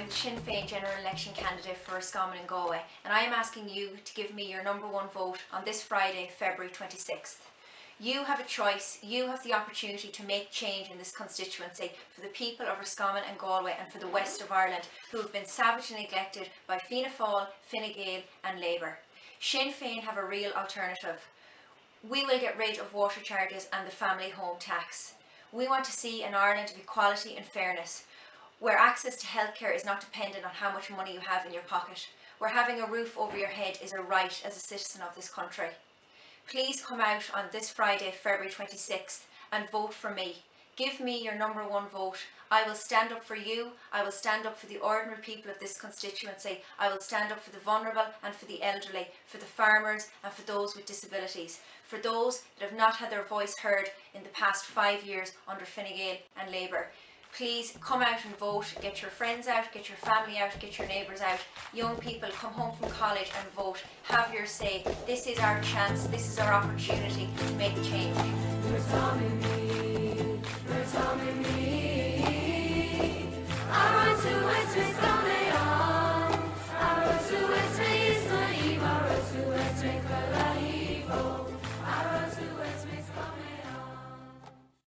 the Sinn Féin general election candidate for Roscommon-Galway, and I am asking you to give me your number one vote on this Friday, February 26th. You have a choice, you have the opportunity to make change in this constituency for the people of Roscommon and Galway and for the west of Ireland who have been savagely neglected by Fianna Fáil, Fine Gael and Labour. Sinn Féin have a real alternative. We will get rid of water charges and the family home tax. We want to see an Ireland of equality and fairness, where access to healthcare is not dependent on how much money you have in your pocket, where having a roof over your head is a right as a citizen of this country. Please come out on this Friday, February 26th and vote for me. Give me your number one vote. I will stand up for you. I will stand up for the ordinary people of this constituency. I will stand up for the vulnerable and for the elderly, for the farmers and for those with disabilities, for those that have not had their voice heard in the past 5 years under Fine Gael and Labour. Please come out and vote. Get your friends out, get your family out, get your neighbours out. Young people, come home from college and vote. Have your say. This is our chance, this is our opportunity to make change.